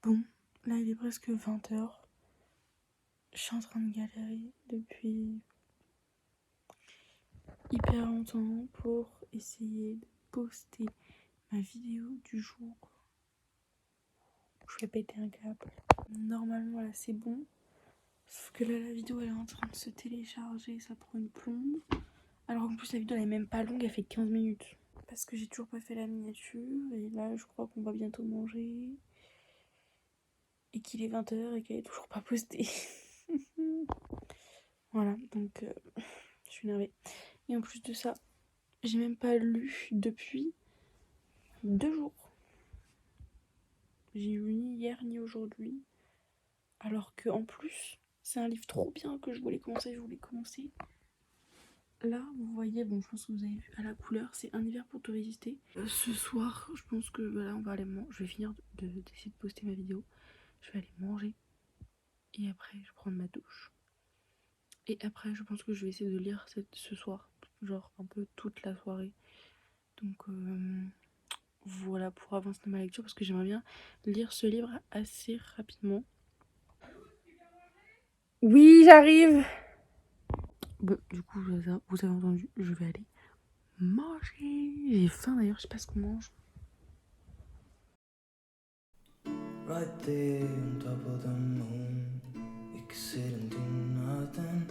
Bon, là il est presque 20h. Je suis en train de galérer depuis hyper longtemps pour essayer de poster ma vidéo du jour. Je vais péter un câble. Normalement là c'est bon. Sauf que là la vidéo elle est en train de se télécharger, ça prend une plombe. Alors en plus la vidéo elle est même pas longue, elle fait 15 minutes. Parce que j'ai toujours pas fait la miniature et là je crois qu'on va bientôt manger. Et qu'il est 20h et qu'elle est toujours pas postée. Voilà, donc je suis énervée. Et en plus de ça, j'ai même pas lu depuis 2 jours. J'ai lu ni hier ni aujourd'hui. Alors que en plus, c'est un livre trop bien que je voulais commencer. Là, vous voyez, bon, je pense que vous avez vu à la couleur, c'est Un hiver pour te résister. Ce soir, je pense que voilà, on va aller manger. Je vais finir d'essayer de poster ma vidéo. Je vais aller manger. Et après, je vais prendre ma douche. Et après, je pense que je vais essayer de lire ce soir. Genre un peu toute la soirée. Donc voilà, pour avancer dans ma lecture. Parce que j'aimerais bien lire ce livre assez rapidement. Oui, j'arrive. Bon, du coup, vous avez entendu, je vais aller manger. J'ai faim d'ailleurs, je sais pas ce qu'on mange. Right there on top of the moon, we could sit and do nothing.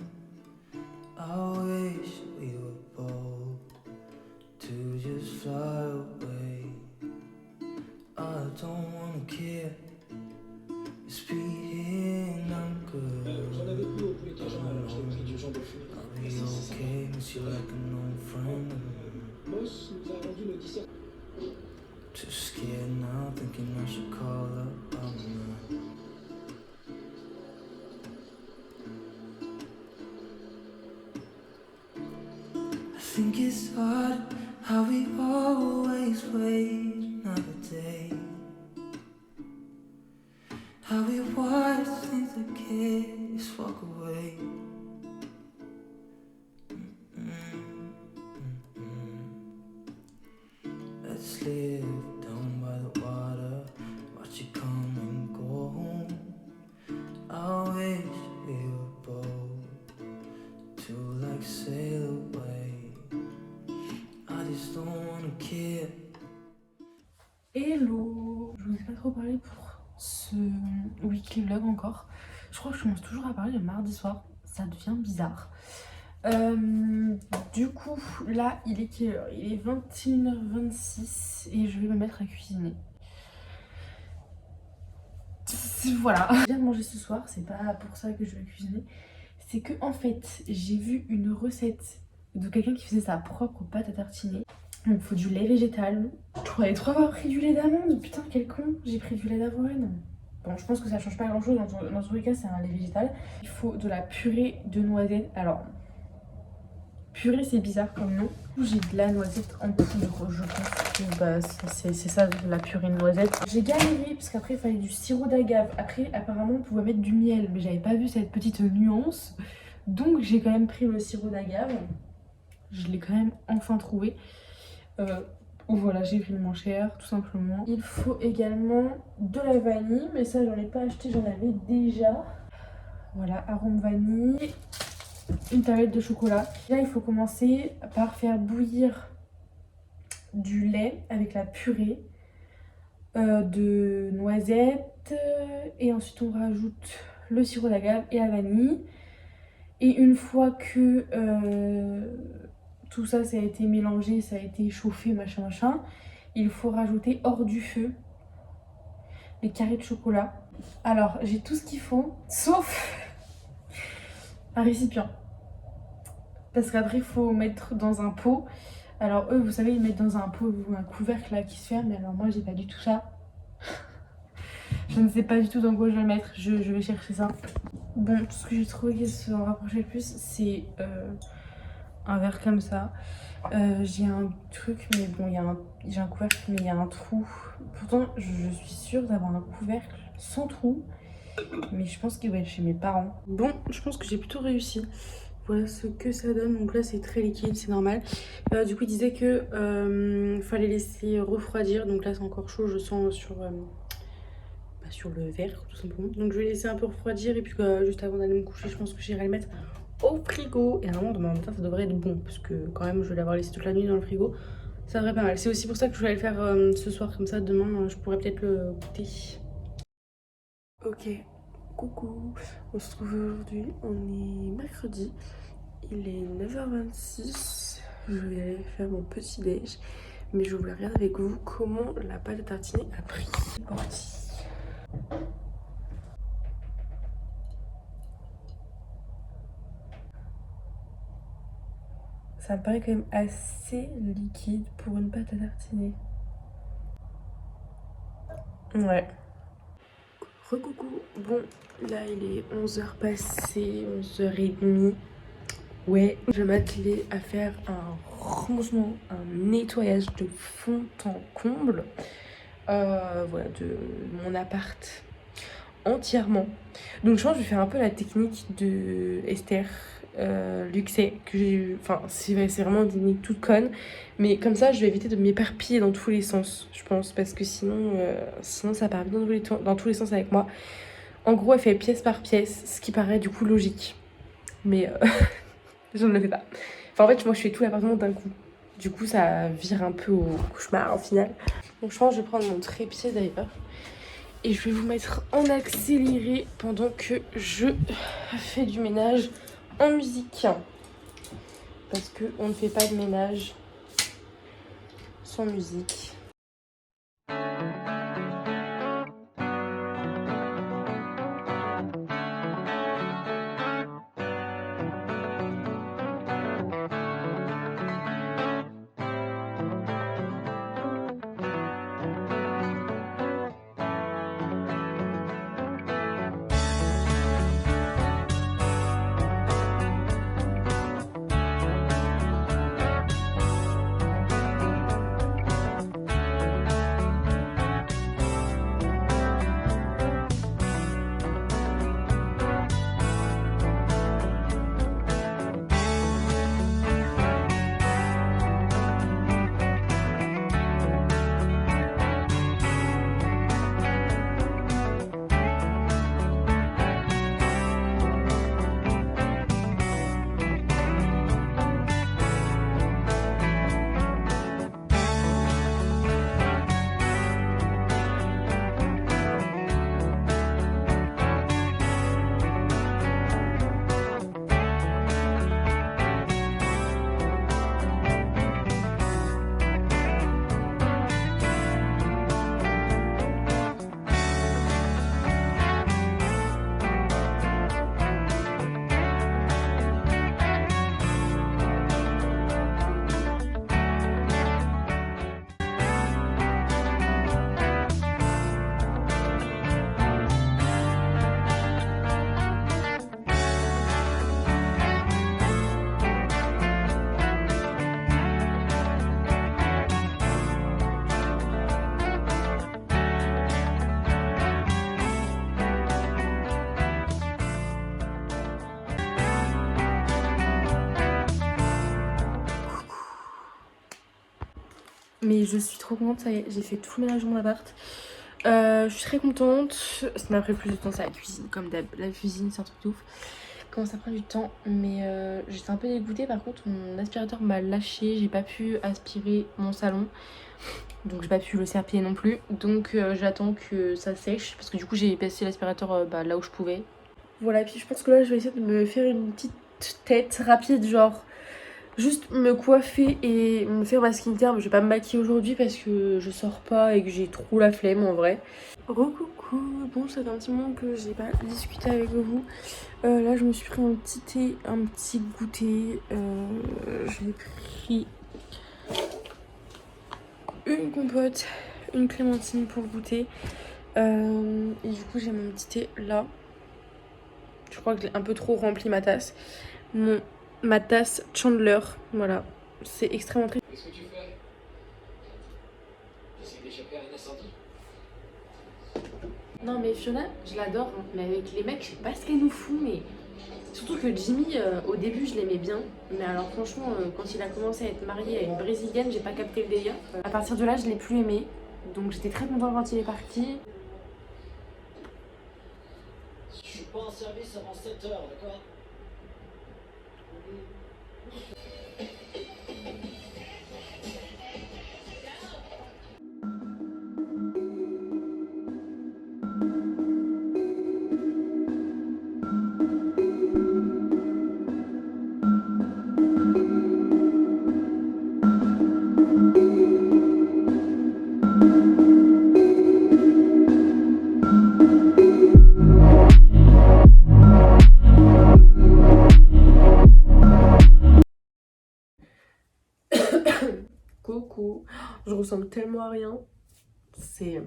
I wish we were bold to just fly away. I don't wanna care, it's being I'm good. J'en avais plus au plus étagement, alors je l'ai pris du genre de fou. I'll be okay, miss you like an old friend. Moss nous a rendu nos dissertations. Too scared now, thinking I should call up. I think it's odd how we always wait another day. How we watch things that kids walk away. Let's live down by the water, watch it come and go home. I wish we were bold to like sail away. I just don't wanna care. Hello, je vous ai pas trop parlé pour ce weekly vlog encore. Je crois que je commence toujours à parler le mardi soir, ça devient bizarre. Du coup, là, il est quelle heure? Il est 21h26 et je vais me mettre à cuisiner. Voilà. Je viens de manger ce soir, c'est pas pour ça que je vais cuisiner. C'est que en fait, j'ai vu une recette de quelqu'un qui faisait sa propre pâte à tartiner. Donc il faut du lait végétal. Je croyais trop avoir pris du lait d'amande. Putain, quel con. J'ai pris du lait d'avoine. Bon, je pense que ça change pas grand chose. Dans tous les cas, c'est un lait végétal. Il faut de la purée de noisettes. Alors, purée, c'est bizarre comme nom. J'ai de la noisette en poudre. Je pense que bah, c'est ça, la purée de noisette. J'ai galéré parce qu'après, il fallait du sirop d'agave. Après, apparemment, on pouvait mettre du miel. Mais j'avais pas vu cette petite nuance. Donc, j'ai quand même pris le sirop d'agave. Je l'ai quand même enfin trouvé. Voilà, j'ai pris le moins cher, tout simplement. Il faut également de la vanille, mais ça j'en ai pas acheté, j'en avais déjà. Voilà, arôme vanille, une tablette de chocolat. Là, il faut commencer par faire bouillir du lait avec la purée de noisettes. Et ensuite, on rajoute le sirop d'agave et la vanille. Et une fois que tout ça, ça a été mélangé, ça a été chauffé, machin, il faut rajouter hors du feu les carrés de chocolat. Alors, j'ai tout ce qu'il faut, sauf un récipient. Parce qu'après, il faut mettre dans un pot. Alors eux, vous savez, ils mettent dans un pot un couvercle là qui se ferme. Mais alors moi, j'ai pas du tout ça. Je ne sais pas du tout dans quoi je vais le mettre. Je vais chercher ça. Bon, tout ce que j'ai trouvé qui se rapprochait le plus, c'est un verre comme ça. J'ai un truc, mais bon, j'ai un couvercle, mais il y a un trou. Pourtant, je suis sûre d'avoir un couvercle sans trou, mais je pense qu'il va être chez mes parents. Bon, je pense que j'ai plutôt réussi. Voilà ce que ça donne. Donc là, c'est très liquide, c'est normal. Du coup, il disait que fallait laisser refroidir. Donc là, c'est encore chaud, je sens sur le verre, tout simplement. Donc je vais laisser un peu refroidir. Et puis juste avant d'aller me coucher, je pense que j'irai le mettre au frigo. Et normalement, demain matin, ça devrait être bon. Parce que quand même, je vais l'avoir laissé toute la nuit dans le frigo. Ça devrait pas mal. C'est aussi pour ça que je voulais le faire ce soir. Comme ça, demain, je pourrais peut-être le goûter. Ok, coucou. On se trouve aujourd'hui. On est mercredi. Il est 9h26, je vais aller faire mon petit déj, mais je voulais regarder avec vous comment la pâte à tartiner a pris. C'est parti. Ça me paraît quand même assez liquide pour une pâte à tartiner. Ouais. Recoucou. Bon, là il est 11h passé, 11h30. Ouais, je vais m'atteler à faire un rangement, un nettoyage de fond en comble. Voilà, de mon appart entièrement. Donc je pense que je vais faire un peu la technique de Esther Luxet que j'ai eu. Enfin, c'est vraiment une technique toute conne, mais comme ça je vais éviter de m'éparpiller dans tous les sens, je pense, parce que sinon ça part bien dans tous les sens avec moi. En gros, elle fait pièce par pièce, ce qui paraît du coup logique, mais je ne le fais pas. Enfin, en fait, moi je fais tout l'appartement d'un coup. Du coup, ça vire un peu au cauchemar au final. Donc je pense que je vais prendre mon trépied d'ailleurs. Et je vais vous mettre en accéléré pendant que je fais du ménage en musique. Parce qu'on ne fait pas de ménage sans musique. Mais je suis trop contente, ça y est, j'ai fait tout le ménage dans mon appart. Je suis très contente. Ça m'a pris plus de temps, c'est la cuisine, comme d'hab. La cuisine, c'est un truc de ouf. Comment ça prend du temps, mais j'étais un peu dégoûtée. Par contre, mon aspirateur m'a lâché. J'ai pas pu aspirer mon salon. Donc, j'ai pas pu le serpiller non plus. Donc, j'attends que ça sèche. Parce que du coup, j'ai passé l'aspirateur là où je pouvais. Voilà, et puis je pense que là, je vais essayer de me faire une petite tête rapide, genre. Juste me coiffer et me faire ma skincare, mais je vais pas me maquiller aujourd'hui parce que je sors pas et que j'ai trop la flemme en vrai. Recoucou, bon ça fait un petit moment que j'ai pas discuté avec vous. Là je me suis pris un petit thé, un petit goûter. J'ai pris une compote, une clémentine pour le goûter. Et du coup j'ai mon petit thé là. Je crois que j'ai un peu trop rempli ma tasse. Mon ma tasse Chandler. Voilà, c'est extrêmement triste. Qu'est-ce que tu fais? T'essayes d'échapper à un incendie? Non mais Fiona, je l'adore, hein. Mais avec les mecs, je sais pas ce qu'elle nous fout, mais surtout que Jimmy, au début, je l'aimais bien. Mais alors franchement, quand il a commencé à être marié à une Brésilienne, j'ai pas capté le délire. À partir de là, je l'ai plus aimé. Donc j'étais très contente quand il est parti. Je suis pas en service avant 7 heures, d'accord? Coucou, je ressemble tellement à rien. C'est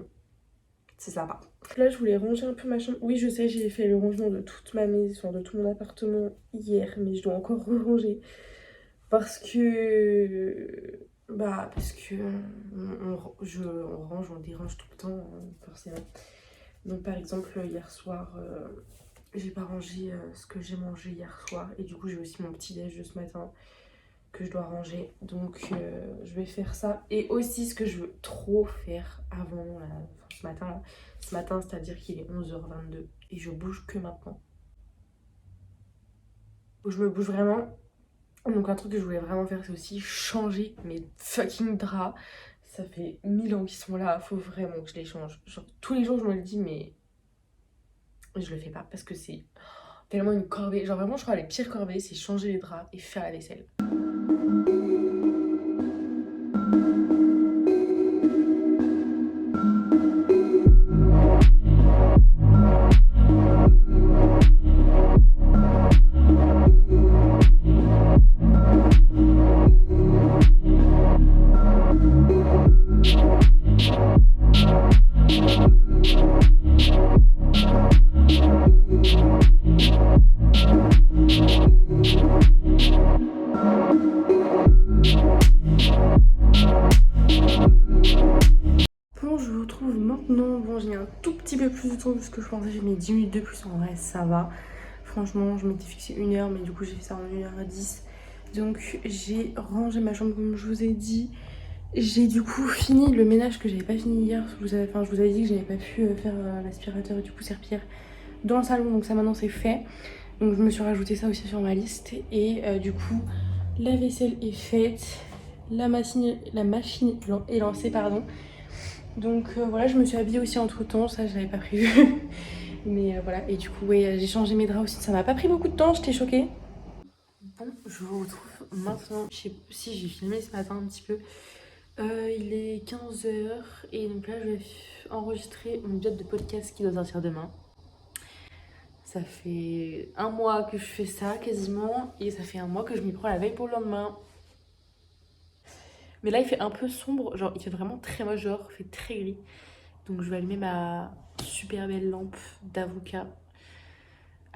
sympa. Là, je voulais ranger un peu ma chambre. Oui, je sais, j'ai fait le rangement de toute ma maison, de tout mon appartement hier, mais je dois encore ranger parce que on range, on dérange tout le temps, hein, forcément. Donc par exemple hier soir, j'ai pas rangé ce que j'ai mangé hier soir et du coup j'ai aussi mon petit déj de ce matin que je dois ranger, donc je vais faire ça. Et aussi ce que je veux trop faire avant ce matin c'est à dire qu'il est 11h22 et je bouge que maintenant, je me bouge vraiment. Donc un truc que je voulais vraiment faire, c'est aussi changer mes fucking draps. Ça fait 1000 ans qu'ils sont là, faut vraiment que je les change. Genre tous les jours je me le dis, mais je le fais pas parce que c'est tellement une corvée. Genre vraiment je crois les pires corvées c'est changer les draps et faire la vaisselle. Bon, je vous retrouve maintenant. Bon, j'ai un tout petit peu plus de temps parce que je pensais que j'ai mis 10 minutes de plus. En vrai, ça va. Franchement, je m'étais fixé 1 heure, mais du coup, j'ai fait ça en 1h10. Donc, j'ai rangé ma chambre comme je vous ai dit. J'ai du coup fini le ménage que j'avais pas fini hier. Je vous avais dit que j'avais pas pu faire l'aspirateur et du coup serpillère dans le salon. Donc, ça maintenant, c'est fait. Donc, je me suis rajouté ça aussi sur ma liste. Et du coup, la vaisselle est faite. La machine est lancée, pardon. Donc voilà, je me suis habillée aussi entre temps, ça je l'avais pas prévu. Mais voilà, et du coup, ouais, j'ai changé mes draps aussi. Ça m'a pas pris beaucoup de temps, j'étais choquée. Bon, je vous retrouve maintenant. Je sais pas si j'ai filmé ce matin un petit peu. Il est 15h et donc là, je vais enregistrer mon épisode de podcast qui doit sortir demain. Ça fait 1 mois que je fais ça quasiment et ça fait 1 mois que je m'y prends la veille pour le lendemain. Mais là, il fait un peu sombre, genre il fait vraiment très moche, genre il fait très gris. Donc je vais allumer ma super belle lampe d'avocat.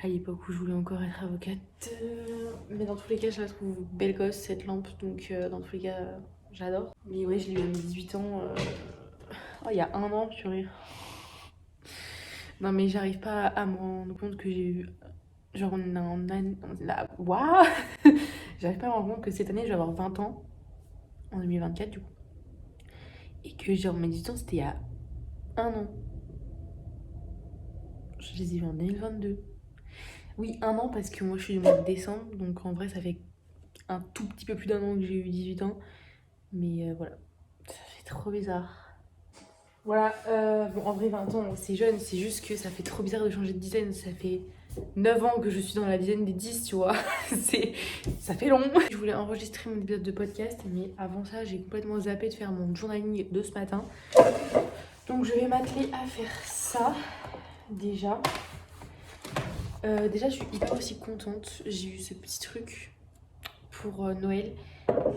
À l'époque où je voulais encore être avocate. Mais dans tous les cas, je la trouve belle gosse cette lampe. Donc dans tous les cas, j'adore. Mais ouais, je l'ai eu à mes 18 ans. Oh, il y a 1 an, purée. Non mais j'arrive pas à me rendre compte que j'ai eu... Genre on a un an... Waouh. J'arrive pas à me rendre compte que cette année, je vais avoir 20 ans. En 2024 du coup. Et que genre mes 18 ans, c'était il y a 1 an. Je les ai vus en 2022. Oui, 1 an parce que moi je suis du mois de décembre. Donc en vrai, ça fait un tout petit peu plus d'1 an que j'ai eu 18 ans. Mais voilà, ça fait trop bizarre. Voilà, bon en vrai 20 ans c'est jeune, c'est juste que ça fait trop bizarre de changer de dizaine. Ça fait 9 ans que je suis dans la dizaine des 10, tu vois. Ça fait long. Je voulais enregistrer mon épisode de podcast, mais avant ça j'ai complètement zappé de faire mon journaling de ce matin. Donc je vais m'atteler à faire ça déjà. Déjà je suis hyper aussi contente. J'ai eu ce petit truc pour Noël.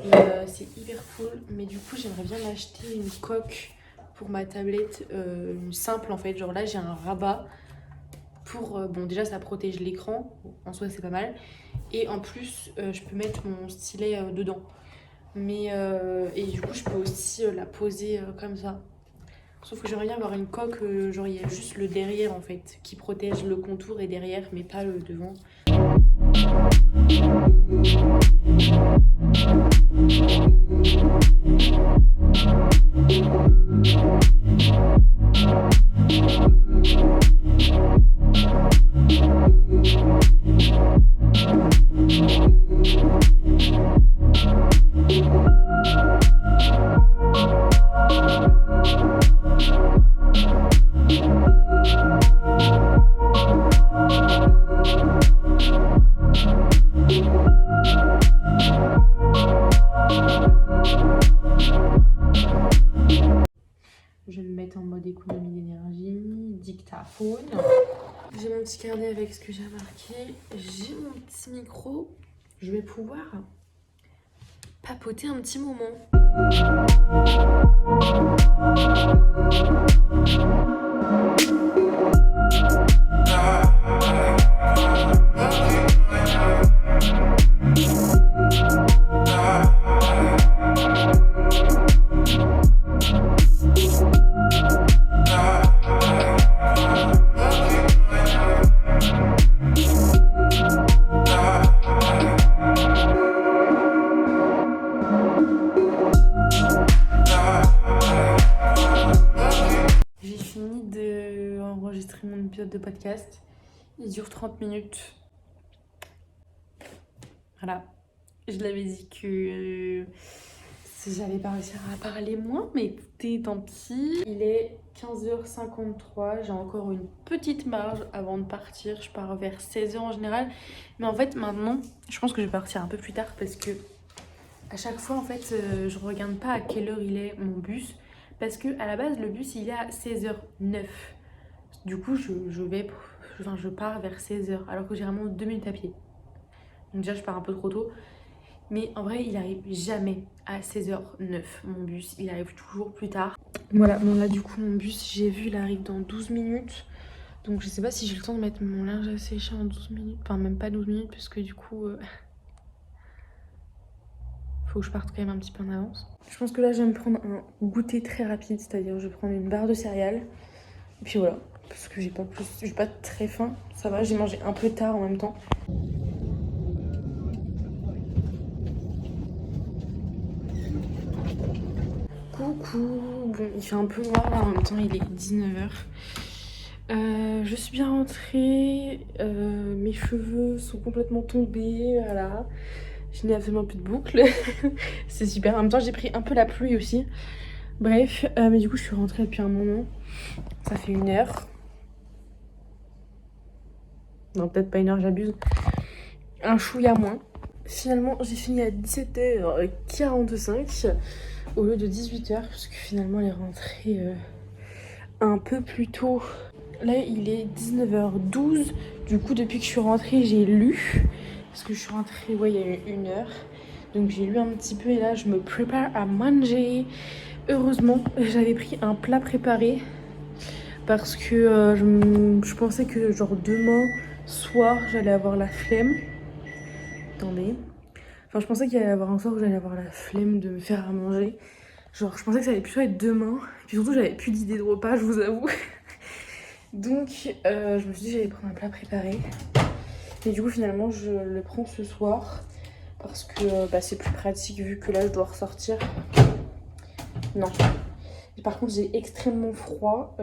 Et c'est hyper cool. Mais du coup j'aimerais bien m'acheter une coque pour ma tablette, une simple en fait. Genre là j'ai un rabat pour bon déjà ça protège l'écran, en soi c'est pas mal, et en plus je peux mettre mon stylet dedans, mais et du coup je peux aussi la poser comme ça, sauf que j'aimerais bien avoir une coque genre il y a juste le derrière en fait qui protège le contour et derrière mais pas le devant. Je vais me mettre en mode économie d'énergie, dictaphone. J'ai mon petit carnet avec ce que j'ai marqué. J'ai mon petit micro. Je vais pouvoir papoter un petit moment. Mon épisode de podcast, il dure 30 minutes. Voilà, je l'avais dit que j'allais pas réussir à parler moins, mais écoutez, tant pis. Il est 15h53, j'ai encore une petite marge avant de partir. Je pars vers 16h en général, mais en fait maintenant je pense que je vais partir un peu plus tard parce que à chaque fois en fait je regarde pas à quelle heure il est mon bus, parce que à la base le bus il est à 16h09. Du coup, je pars vers 16h, alors que j'ai vraiment 2 minutes à pied. Donc déjà, je pars un peu trop tôt. Mais en vrai, il arrive jamais à 16h09, mon bus. Il arrive toujours plus tard. Voilà, bon là, du coup, mon bus, j'ai vu, il arrive dans 12 minutes. Donc je sais pas si j'ai le temps de mettre mon linge à sécher en 12 minutes. Enfin, même pas 12 minutes, parce que du coup... faut que je parte quand même un petit peu en avance. Je pense que là, je vais me prendre un goûter très rapide. C'est-à-dire, je vais prendre une barre de céréales. Et puis voilà. Parce que j'ai pas très faim, ça va, j'ai mangé un peu tard en même temps. Coucou, bon il fait un peu noir là en même temps, il est 19h. Je suis bien rentrée, mes cheveux sont complètement tombés, voilà. Je n'ai absolument plus de boucles, c'est super. En même temps j'ai pris un peu la pluie aussi. Bref, mais du coup je suis rentrée depuis un moment, ça fait 1 heure. Non, peut-être pas 1 heure, j'abuse. Un chouïa moins. Finalement, j'ai fini à 17h45 au lieu de 18h, parce que finalement, elle est rentrée un peu plus tôt. Là, il est 19h12. Du coup, depuis que je suis rentrée, j'ai lu. Parce que je suis rentrée, ouais, il y a eu 1 heure. Donc, j'ai lu un petit peu et là, je me prépare à manger. Heureusement, j'avais pris un plat préparé. Parce que je pensais que, genre, demain soir, j'allais avoir la flemme. Attendez. Enfin, je pensais qu'il allait y avoir un soir où j'allais avoir la flemme de me faire à manger. Genre, je pensais que ça allait plutôt être demain. Et puis surtout, j'avais plus d'idée de repas, je vous avoue. Donc, je me suis dit que j'allais prendre un plat préparé. Et du coup, finalement, je le prends ce soir. Parce que c'est plus pratique vu que là, je dois ressortir. Non. Et par contre, j'ai extrêmement froid.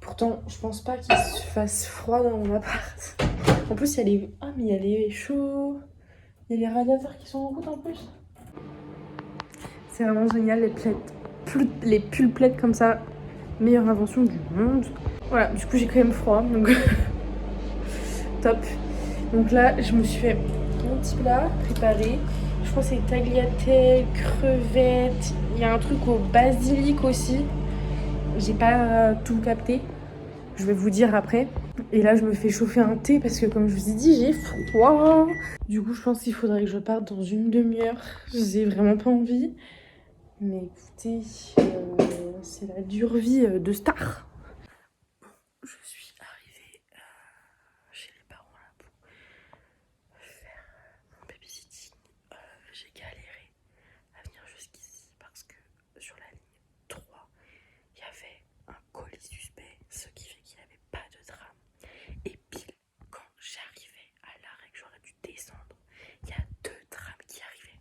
Pourtant, je pense pas qu'il se fasse froid dans mon appart. En plus, il y a les... Ah, mais il y a les chauds. Il y a les radiateurs qui sont en route en plus. C'est vraiment génial, les pulls plaids comme ça. Meilleure invention du monde. Voilà, du coup, j'ai quand même froid. Donc, top. Donc là, je me suis fait mon petit plat préparé. Je pense que c'est tagliatelle, crevettes. Il y a un truc au basilic aussi. J'ai pas tout capté. Je vais vous dire après. Et là, je me fais chauffer un thé parce que, comme je vous ai dit, j'ai froid. Du coup, je pense qu'il faudrait que je parte dans une demi-heure. J'ai vraiment pas envie. Mais écoutez, c'est la dure vie de star. Je suis arrivée sur la ligne 3, il y avait un colis suspect, ce qui fait qu'il n'y avait pas de tram. Et pile quand j'arrivais à l'arrêt que j'aurais dû descendre, il y a 2 trams qui arrivaient.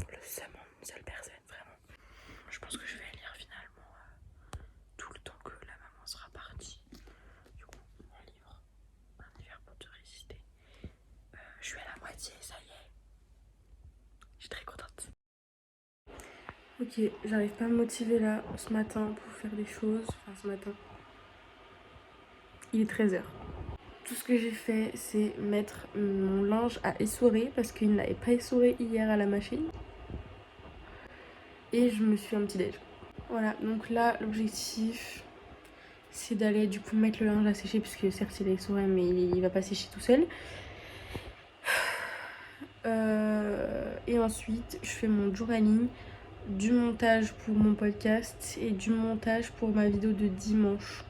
Le seum en une seule personne, vraiment. Je pense que je vais lire finalement tout le temps que la maman sera partie. Du coup, mon livre, Un hiver pour te résister. Je suis à la moitié, ça y est. Je suis très contente. Ok, j'arrive pas à me motiver là, ce matin, pour faire des choses. Enfin, ce matin. Il est 13h. Tout ce que j'ai fait, c'est mettre mon linge à essorer parce qu'il ne l'avait pas essoré hier à la machine. Et je me suis fait un petit déj. Voilà, donc là, l'objectif, c'est d'aller du coup mettre le linge à sécher puisque certes il est essoré mais il va pas sécher tout seul. Et ensuite, je fais mon journaling, du montage pour mon podcast et du montage pour ma vidéo de dimanche.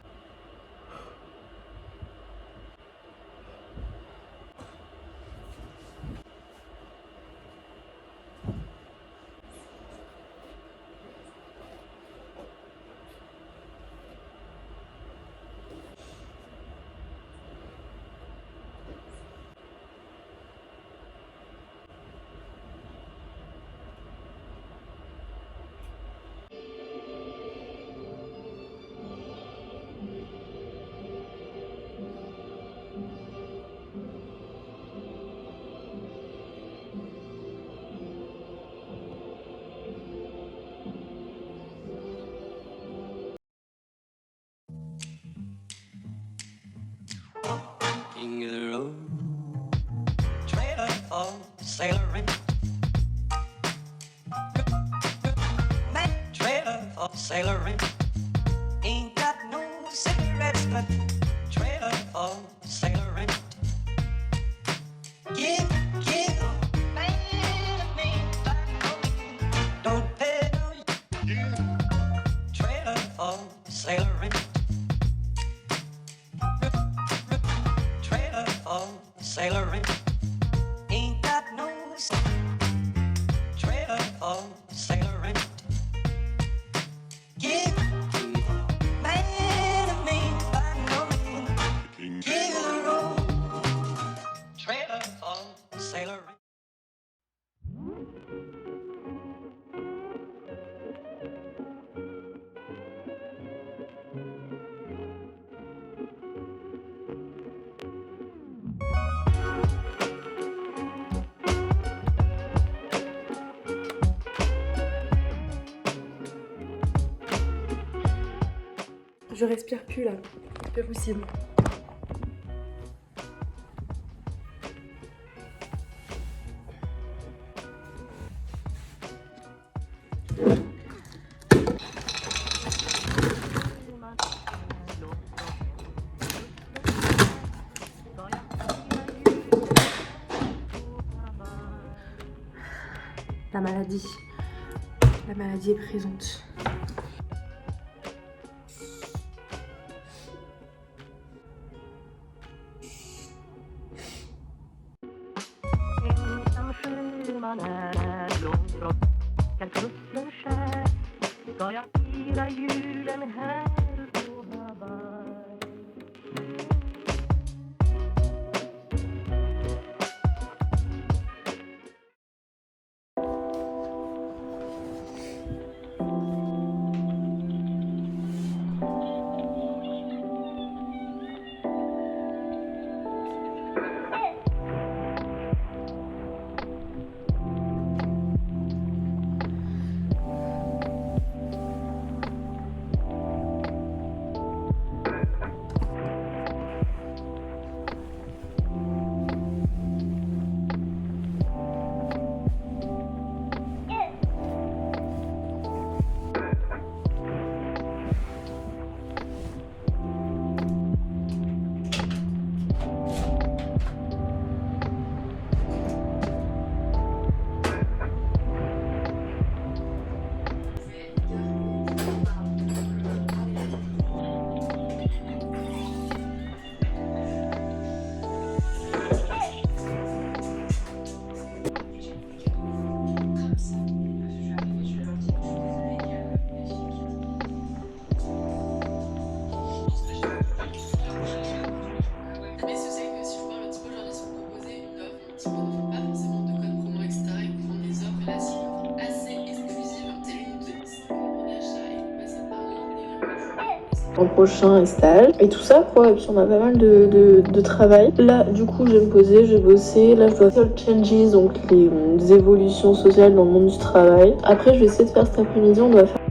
King of the road, trailer for sailoring, man, trailer for sailoring. Ain't got no cigarettes, but trailer for sailoring. Give, man, don't pay no trailer for sailoring. Sailoring, ain't got no trailer for sailoring. Give man a man by no man. Give the road trailer for sailoring. Je respire plus là, c'est pas possible. La maladie est présente. Ska jag fira julen här på Hawaii? un prochain stage et tout ça quoi. Et puis on a pas mal de travail. Là du coup je vais me poser, je vais bosser. Là je dois faire changes, donc les évolutions sociales dans le monde du travail. Après je vais essayer de faire cet après-midi, on doit faire